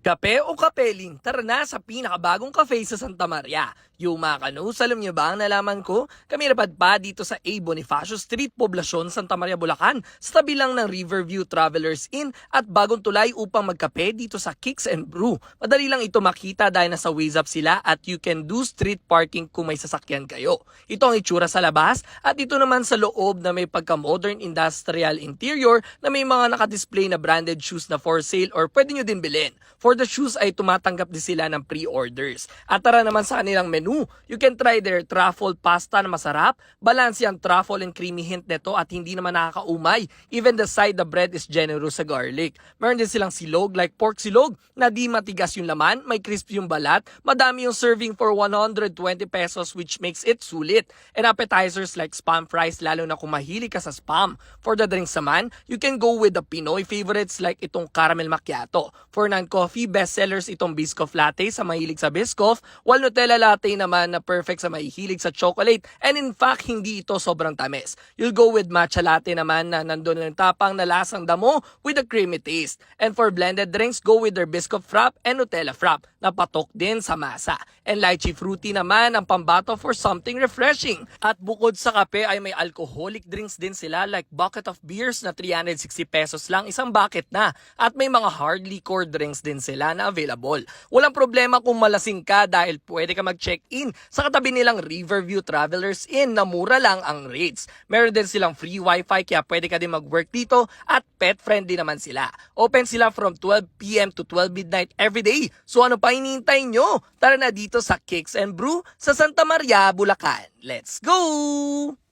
Kape o kapeling, tara na sa pinakabagong cafe sa Santa Maria. Yung mga kanus, alam niyo ba ang nalaman ko? Kami napadpa dito sa A. Bonifacio Street, Poblacion, Santa Maria, Bulacan. Sa tabi lang ng Riverview Travelers Inn at bagong tulay upang magkape dito sa Kicks and Brew. Madali lang ito makita dahil nasa Waze Up sila at you can do street parking kung may sasakyan kayo. Ito ang itsura sa labas at ito naman sa loob na may pagka-modern industrial interior na may mga nakadisplay na branded shoes na for sale or pwede nyo din bilhin. For the shoes ay tumatanggap din sila ng pre-orders. At tara naman sa kanilang menu. You can try their truffle pasta na masarap. Balance yung truffle and creamy hint nito at hindi naman nakakaumay. Even the side the bread is generous sa garlic. Meron din silang silog like pork silog na di matigas yung laman, may crispy yung balat, madami yung serving for 120 pesos which makes it sulit. And appetizers like spam fries lalo na kung mahilig ka sa spam. For the drinks naman, you can go with the Pinoy favorites like itong caramel macchiato. For non-coffee, bestsellers itong Biscoff latte sa mahilig sa Biscoff, while Nutella latte naman na perfect sa mahihilig sa chocolate, and in fact, hindi ito sobrang tamis. You'll go with matcha latte naman na nandun ng tapang na lasang damo with a creamy taste. And for blended drinks, go with their Biscoff Frap and Nutella Frap na patok din sa masa. And lychee fruity naman ang pambato for something refreshing. At bukod sa kape ay may alcoholic drinks din sila like bucket of beers na 360 pesos lang isang bucket na. At may mga hard liquor drinks din sila na available. Walang problema kung malasing ka dahil pwede ka mag-check-in sa katabi nilang Riverview Travelers Inn na mura lang ang rates. Meron din silang free wifi kaya pwede ka din mag-work dito at pet-friendly naman sila. Open sila from 12 p.m. to 12 midnight every day. So ano pa hinihintay nyo? Tara na dito sa Kicks and Brew sa Santa Maria, Bulacan. Let's go!